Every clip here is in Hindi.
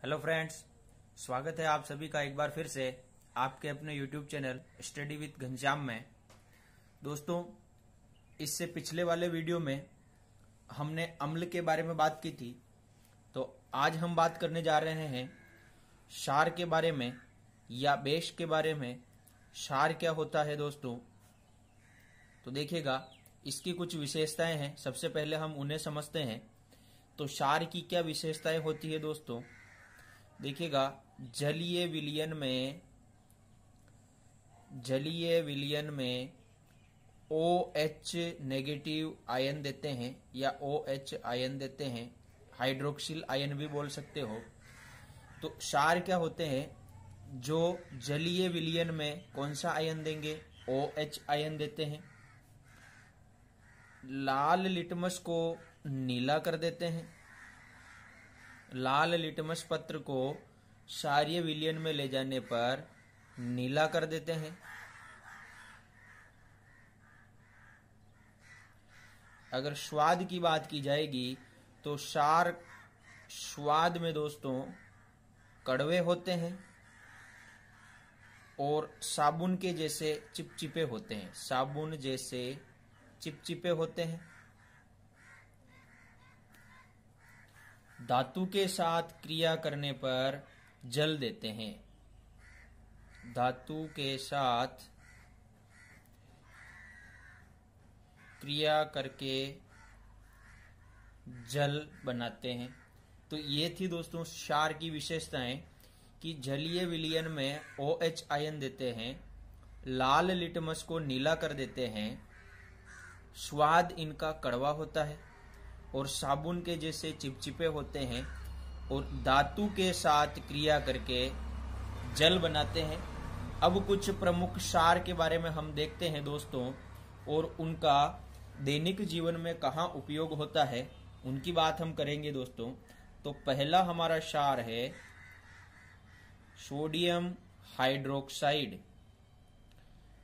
हेलो फ्रेंड्स, स्वागत है आप सभी का एक बार फिर से आपके अपने YouTube channel study with Ghanshyam में। दोस्तों, इससे पिछले वाले वीडियो में हमने अम्ल के बारे में बात की थी, तो आज हम बात करने जा रहे हैं क्षार के बारे में या बेस के बारे में। क्षार क्या होता है दोस्तों, तो देखिएगा इसकी कुछ विशेषताएं हैं। सबसे पहले हम उन्हें समझते हैं। तो क्षार की क्या विशेषताएं होती है दोस्तों, देखिएगा जलीय विलयन में OH नेगेटिव आयन देते हैं या OH आयन देते हैं, हाइड्रोक्सिल आयन भी बोल सकते हो। तो क्षार क्या होते हैं, जो जलीय विलयन में कौन सा आयन देंगे, OH आयन देते हैं। लाल लिटमस को नीला कर देते हैं। लाल लिटमस पत्र को क्षारीय विलयन में ले जाने पर नीला कर देते हैं। अगर स्वाद की बात की जाएगी तो क्षार स्वाद में दोस्तों कड़वे होते हैं और साबुन के जैसे चिपचिपे होते हैं। साबुन जैसे चिपचिपे होते हैं। धातु के साथ क्रिया करने पर जल देते हैं। धातु के साथ क्रिया करके जल बनाते हैं। तो ये थी दोस्तों क्षार की विशेषताएं कि जलीय विलयन में OH आयन देते हैं, लाल लिटमस को नीला कर देते हैं, स्वाद इनका कड़वा होता है और साबुन के जैसे चिपचिपे होते हैं और धातु के साथ क्रिया करके जल बनाते हैं। अब कुछ प्रमुख क्षार के बारे में हम देखते हैं दोस्तों, और उनका दैनिक जीवन में कहाँ उपयोग होता है उनकी बात हम करेंगे दोस्तों। तो पहला हमारा क्षार है सोडियम हाइड्रोक्साइड।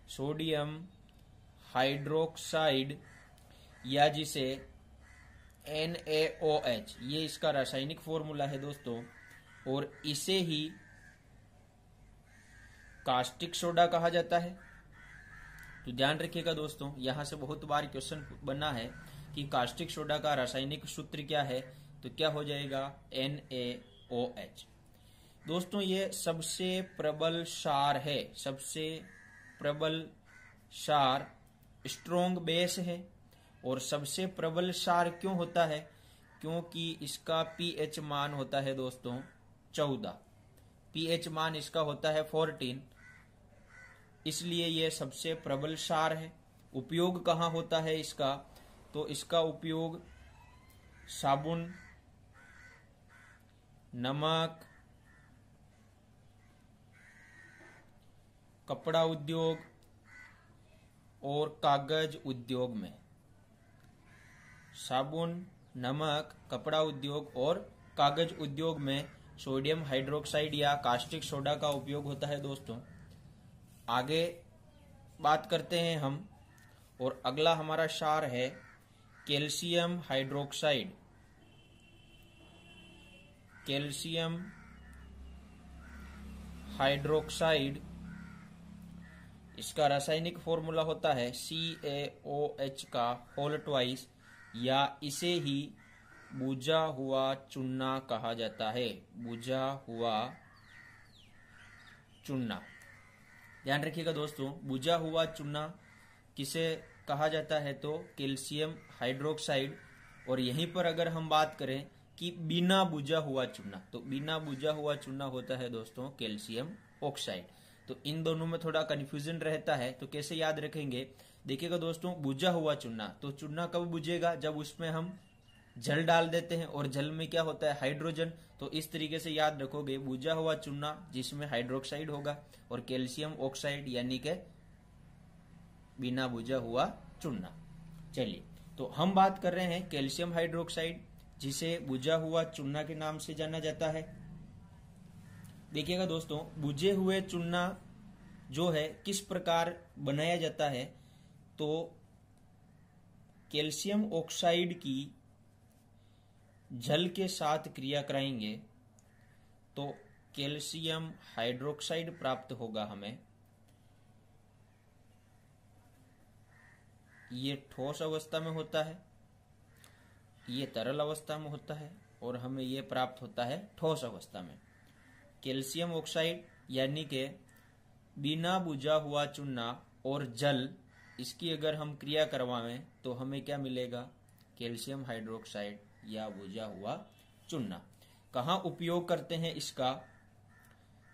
सोडियम हाइड्रोक्साइड या जिसे NaOH, ये इसका रासायनिक फॉर्मूला है दोस्तों, और इसे ही कास्टिक सोडा कहा जाता है। तो ध्यान रखिएगा दोस्तों, यहां से बहुत बार क्वेश्चन बना है कि कास्टिक सोडा का रासायनिक सूत्र क्या है, तो क्या हो जाएगा NaOH। दोस्तों ये सबसे प्रबल क्षार है, सबसे प्रबल क्षार, स्ट्रोंग बेस है। और सबसे प्रबल क्षार क्यों होता है, क्योंकि इसका pH मान होता है दोस्तों 14, pH मान इसका होता है 14, इसलिए यह सबसे प्रबल क्षार है। उपयोग कहाँ होता है इसका, तो इसका उपयोग साबुन, नमक, कपड़ा उद्योग और कागज उद्योग में। साबुन, नमक, कपड़ा उद्योग और कागज उद्योग में सोडियम हाइड्रोक्साइड या कास्टिक सोडा का उपयोग होता है दोस्तों। आगे बात करते हैं हम, और अगला हमारा क्षार है कैल्शियम हाइड्रोक्साइड। कैल्शियम हाइड्रोक्साइड, इसका रासायनिक फॉर्मूला होता है CaOH का होल ट्वाइस, या इसे ही बुझा हुआ चूना कहा जाता है। बुझा हुआ चूना, ध्यान रखिएगा दोस्तों, बुझा हुआ चूना किसे कहा जाता है, तो कैल्शियम हाइड्रोक्साइड। और यहीं पर अगर हम बात करें कि बिना बुझा हुआ चूना, तो बिना बुझा हुआ चूना होता है दोस्तों कैल्शियम ऑक्साइड। तो इन दोनों में थोड़ा कंफ्यूजन रहता है, तो कैसे याद रखेंगे, देखिएगा दोस्तों, बुझा हुआ चूना, तो चूना कब बुझेगा, जब उसमें हम जल डाल देते हैं, और जल में क्या होता है, हाइड्रोजन। तो इस तरीके से याद रखोगे, बुझा हुआ चूना जिसमें हाइड्रोक्साइड होगा, और कैल्शियम ऑक्साइड यानी के बिना बुझा हुआ चूना। चलिए, तो हम बात कर रहे हैं कैल्शियम हाइड्रोक्साइड, जिसे बुझा हुआ चूना के नाम से जाना जाता है। देखिएगा दोस्तों, बुझे हुए चूना जो है किस प्रकार बनाया जाता है, तो कैल्शियम ऑक्साइड की जल के साथ क्रिया कराएंगे तो कैल्शियम हाइड्रोक्साइड प्राप्त होगा हमें। ये ठोस अवस्था में होता है, ये तरल अवस्था में होता है, और हमें ये प्राप्त होता है ठोस अवस्था में। कैल्शियम ऑक्साइड यानी कि बिना बुझा हुआ चूना और जल, इसकी अगर हम क्रिया करवाएं तो हमें क्या मिलेगा? कैल्शियम हाइड्रोक्साइड या बुझा हुआ चूना। कहाँ उपयोग करते हैं इसका?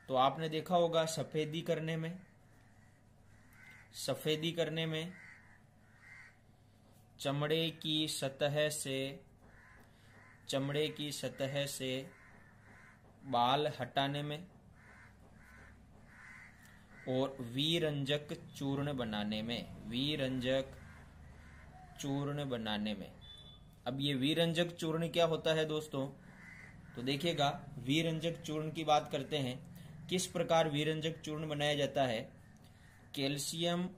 तो आपने देखा होगा सफेदी करने में। सफेदी करने में चमड़े की सतह से बाल हटाने में, और विरंजक चूर्ण बनाने में। अब ये विरंजक चूर्ण क्या होता है दोस्तों? तो देखिएगा, विरंजक चूर्ण की बात करते हैं। किस प्रकार विरंजक चूर्ण बनाया जाता है? कैल्शियम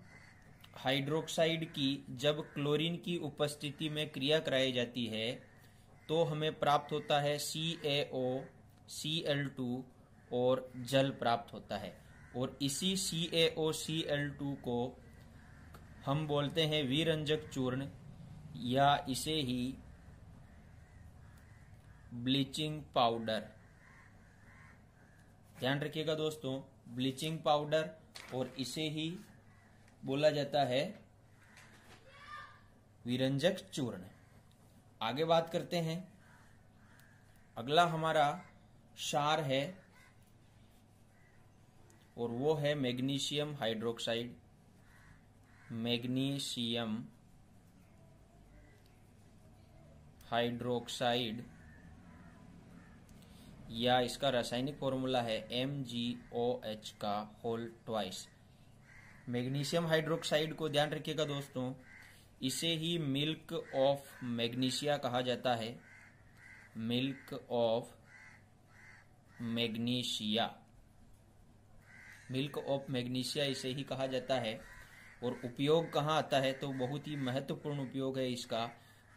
हाइड्रोक्साइड की जब क्लोरीन की उपस्थिति में क्रिया कराई जाती है तो हमें प्राप्त होता है CaO, Cl2 और जल प्राप्त होता है। और इसी CaO, Cl2 को हम बोलते हैं विरंजक चूर्ण, या इसे ही ब्लीचिंग पाउडर। ध्यान रखिएगा दोस्तों, ब्लीचिंग पाउडर, और इसे ही बोला जाता है विरंजक चूर्ण। आगे बात करते हैं। अगला हमारा क्षार है, और वो है मैग्नीशियम हाइड्रोक्साइड। मैग्नीशियम हाइड्रोक्साइड, या इसका रासायनिक फॉर्मूला है MgOH का होल ट्वाइस। मैग्नीशियम हाइड्रोक्साइड को ध्यान रखिएगा दोस्तों, इसे ही मिल्क ऑफ मैग्नीशिया कहा जाता है। Milk of magnesia, milk of magnesia इसे ही कहा जाता है। और उपयोग कहाँ आता है? तो बहुत ही महत्वपूर्ण उपयोग है इसका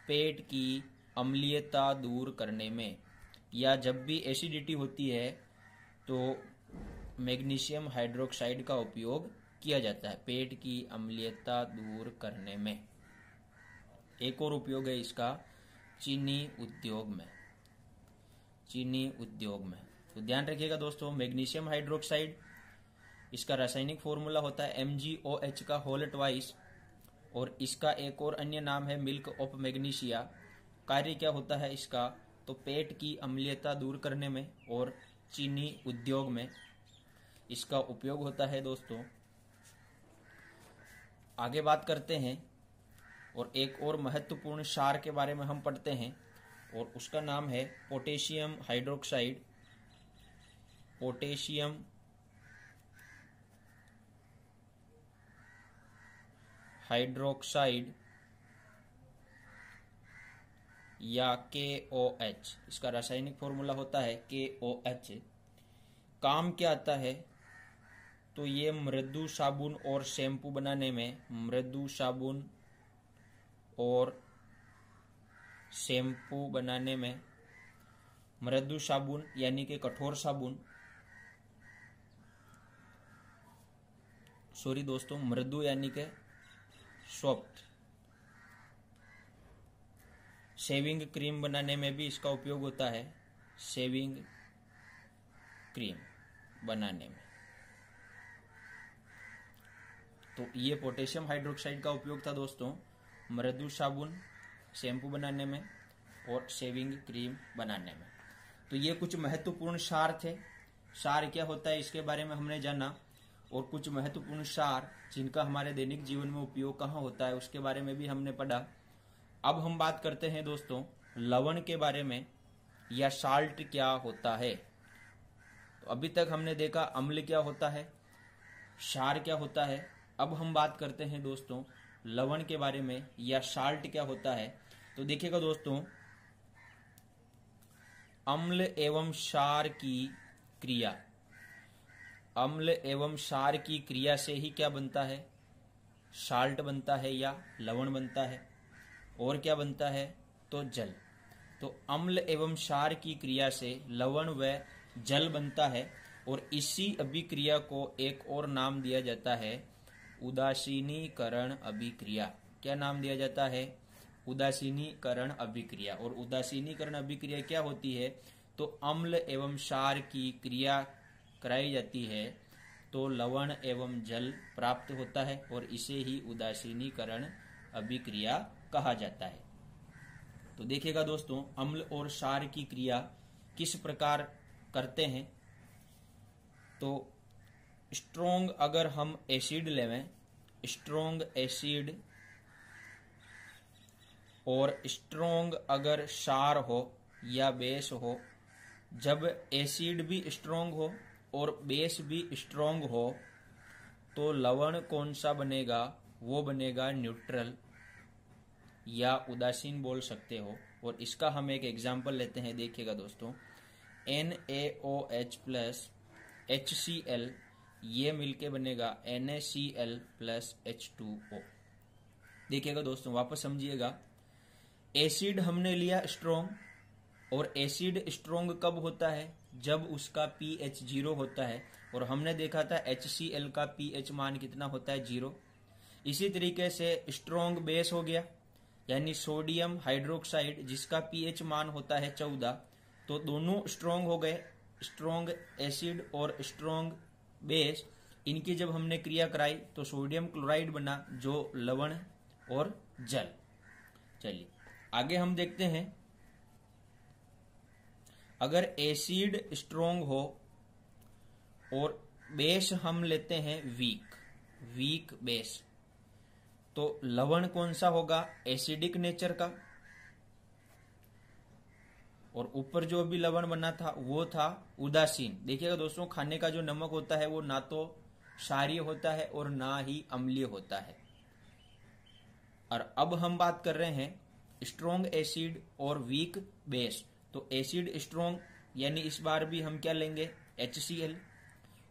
पेट की अम्लीयता दूर करने में, या जब भी एसिडिटी होती है तो मैग्नीशियम हाइड्रोक्साइड का उपयोग किया जाता है पेट की अम्लीयता दूर करने में। एक और उपयोग है इसका चीनी उद्योग में। तो ध्यान रखिएगा दोस्तों, मैग्नीशियम हाइड्रोक्साइड, इसका रासायनिक फॉर्मूला होता है MgOH का होल ट्वाइस, और इसका एक और अन्य नाम है मिल्क ऑफ मैग्नीशिया। कार्य क्या होता है इसका? तो पेट की अम्लीयता दूर करने में और चीनी उद्योग में इसका उपयोग होता है दोस्तों। आगे बात करते हैं, और एक और महत्वपूर्ण क्षार के बारे में हम पढ़ते हैं, और उसका नाम है पोटेशियम हाइड्रोक्साइड। पोटेशियम हाइड्रोक्साइड या KOH, इसका रासायनिक फॉर्मूला होता है KOH। काम क्या आता है? तो ये मृदु साबुन और शैम्पू बनाने में, मृदु साबुन और शैम्पू बनाने में, मृदु साबुन यानी कि कठोर साबुन, सॉरी दोस्तों, मृदु यानी कि सॉफ्ट, शेविंग क्रीम बनाने में भी इसका उपयोग होता है। शेविंग क्रीम बनाने में तो ये पोटेशियम हाइड्रोक्साइड का उपयोग था दोस्तों, मृदु साबुन, शैम्पू बनाने में और शेविंग क्रीम बनाने में। तो ये कुछ महत्वपूर्ण क्षार थे। क्षार क्या होता है इसके बारे में हमने जाना, और कुछ महत्वपूर्ण क्षार जिनका हमारे दैनिक जीवन में उपयोग कहाँ होता है उसके बारे में भी हमने पढ़ा। अब हम बात करते हैं दोस्तों लवण के बारे में, या साल्ट क्या होता है। तो अभी तक हमने देखा अम्ल क्या होता है, क्षार क्या होता है। अब हम बात करते हैं दोस्तों लवण के बारे में, या साल्ट क्या होता है। तो देखिएगा दोस्तों, अम्ल एवं क्षार की क्रिया, अम्ल एवं क्षार की क्रिया से ही क्या बनता है? साल्ट बनता है या लवण बनता है। और क्या बनता है? तो जल। तो अम्ल एवं क्षार की क्रिया से लवण व जल बनता है। और इसी अभिक्रिया को एक और नाम दिया जाता है उदासीनीकरण अभिक्रिया। क्या नाम दिया जाता है? उदासीनीकरण अभिक्रिया। और उदासीनीकरण अभिक्रिया क्या होती है? तो अम्ल एवं क्षार की क्रिया कराई जाती है तो लवण एवं जल प्राप्त होता है और इसे ही उदासीनीकरण अभिक्रिया कहा जाता है। तो देखिएगा दोस्तों, अम्ल और क्षार की क्रिया किस प्रकार करते हैं। तो स्ट्रोंग अगर हम एसिड लेवें, स्ट्रोंग एसिड, और स्ट्रोंग अगर क्षार हो या बेस हो, जब एसिड भी स्ट्रोंग हो और बेस भी स्ट्रोंग हो तो लवण कौन सा बनेगा? वो बनेगा न्यूट्रल या उदासीन बोल सकते हो। और इसका हम एक एग्जाम्पल लेते हैं, देखिएगा दोस्तों, NaOH प्लस HCl, ये मिलके बनेगा NaCl प्लस H2O। देखिएगा दोस्तों, वापस समझिएगा, एसिड हमने लिया स्ट्रोंग, और एसिड स्ट्रोंग कब होता है? जब उसका pH 0 होता है। और हमने देखा था HCl का pH मान कितना होता है? 0। इसी तरीके से स्ट्रोंग बेस हो गया, यानी सोडियम हाइड्रोक्साइड, जिसका pH मान होता है 14। तो दोनों स्ट्रोंग हो गए, स्ट्रोंग एसिड और स्ट्रोंग बेस। इनकी जब हमने क्रिया कराई तो सोडियम क्लोराइड बना, जो लवण और जल। चलिए आगे हम देखते हैं, अगर एसिड स्ट्रोंग हो और बेस हम लेते हैं वीक बेस, तो लवण कौन सा होगा? एसिडिक नेचर का। और ऊपर जो भी लवण बना था वो था उदासीन। देखिएगा दोस्तों, खाने का जो नमक होता है वो ना तो क्षारीय होता है और ना ही अम्लीय होता है। और अब हम बात कर रहे हैं स्ट्रोंग एसिड और वीक बेस। तो एसिड स्ट्रोंग यानी इस बार भी हम क्या लेंगे? HCl।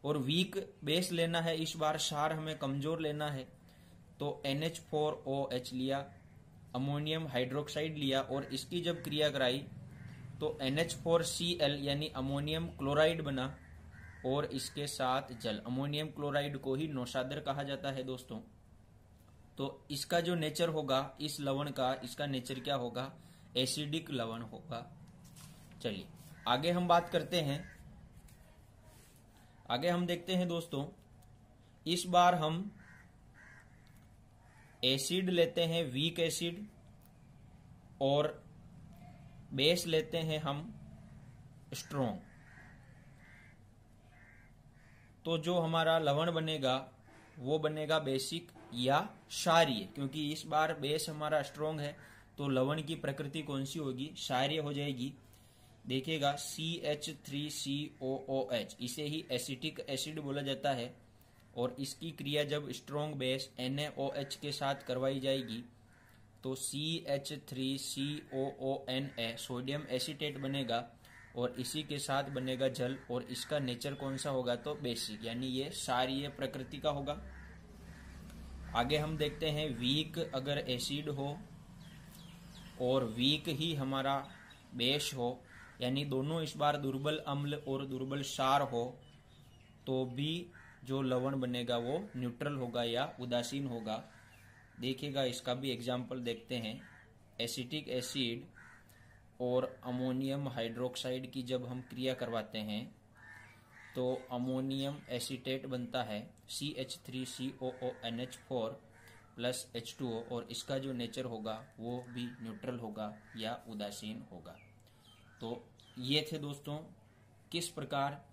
और वीक बेस लेना है, इस बार क्षार हमें कमजोर लेना है, तो NH4OH लिया, अमोनियम हाइड्रोक्साइड लिया, और इसकी जब क्रिया कराई तो NH4Cl यानी अमोनियम क्लोराइड बना, और इसके साथ जल। अमोनियम क्लोराइड को ही नौशादर कहा जाता है दोस्तों। तो इसका जो नेचर होगा इस लवण का, इसका नेचर क्या होगा? एसिडिक लवण होगा। चलिए आगे हम बात करते हैं, आगे हम देखते हैं दोस्तों, इस बार हम एसिड लेते हैं वीक एसिड, और बेस लेते हैं हम स्ट्रोंग। तो जो हमारा लवण बनेगा वो बनेगा बेसिक या क्षारीय, क्योंकि इस बार बेस हमारा स्ट्रोंग है तो लवण की प्रकृति कौन सी होगी? क्षारीय हो जाएगी। देखिएगा CH3COOH, इसे ही एसिटिक एसिड बोला जाता है। और इसकी क्रिया जब स्ट्रोंग बेस NaOH के साथ करवाई जाएगी तो CH3COONA सोडियम एसीटेट बनेगा, और इसी के साथ बनेगा जल। और इसका नेचर कौन सा होगा? तो बेसिक, यानी ये क्षारीय प्रकृति का होगा। आगे हम देखते हैं, वीक अगर एसिड हो और वीक ही हमारा बेस हो, यानी दोनों इस बार दुर्बल अम्ल और दुर्बल क्षार हो, तो भी जो लवण बनेगा वो न्यूट्रल होगा या उदासीन होगा। देखिएगा इसका भी एग्जाम्पल देखते हैं, एसिटिक एसिड और अमोनियम हाइड्रोक्साइड की जब हम क्रिया करवाते हैं तो अमोनियम एसीटेट बनता है CH3COONH4 प्लस H2O, और इसका जो नेचर होगा वो भी न्यूट्रल होगा या उदासीन होगा। तो ये थे दोस्तों किस प्रकार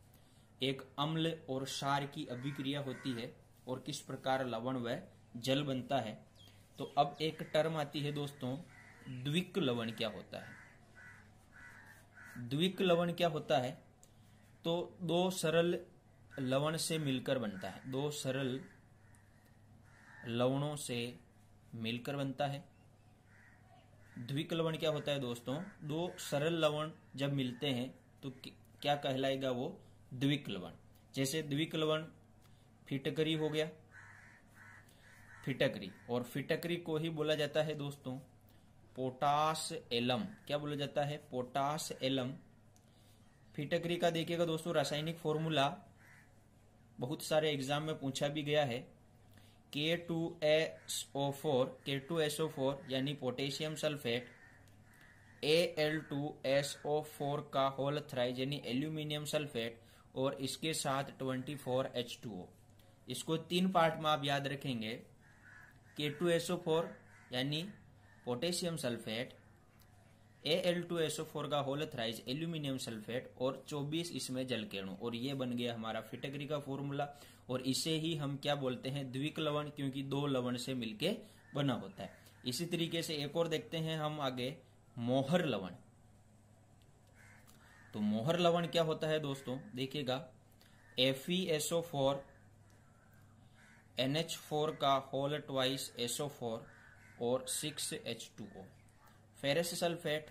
एक अम्ल और क्षार की अभिक्रिया होती है और किस प्रकार लवण व जल बनता है। तो अब एक टर्म आती है दोस्तों, द्विक लवण क्या होता है? द्विक लवण क्या होता है? तो दो सरल लवण से मिलकर बनता है, दो सरल लवणों से मिलकर बनता है। द्विक लवण क्या होता है दोस्तों? दो सरल लवण जब मिलते हैं तो क्या कहलाएगा? वो द्विक लवण। जैसे द्विक लवण फिटकरी हो गया, फिटकरी, और फिटकरी को ही बोला जाता है दोस्तों पोटास एलम। क्या बोला जाता है? Potash alum. फिटकरी का देखिएगा दोस्तों रासायनिक फॉर्मूला बहुत सारे एग्जाम में पूछा भी गया है। K2SO4 यानी पोटेशियम सल्फेट, Al2SO4 का होल थ्राइज यानी एल्यूमिनियम सल्फेट, और इसके साथ 24H2O। इसको 3 पार्ट में आप याद रखेंगे। K2SO4 यानी पोटेशियम सल्फेट, Al2SO4 का होल थ्राइज एल्यूमिनियम सल्फेट, और 24 इसमें जल के अणु। और ये बन गया हमारा फिटकरी का फॉर्मूला। और इसे ही हम क्या बोलते हैं, द्विक लवण, क्योंकि 2 लवण से मिलके बना होता है। इसी तरीके से एक और देखते हैं हम आगे, मोहर लवण। तो मोहर लवण क्या होता है दोस्तों, देखिएगा FeSO4 NH4 का होल ट्वाइस SO4 और 6H2O, ferrous sulphate,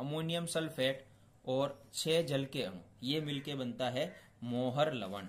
ammonium sulphate और 6 जल के अणु, ये मिलके बनता है मोहर लवण।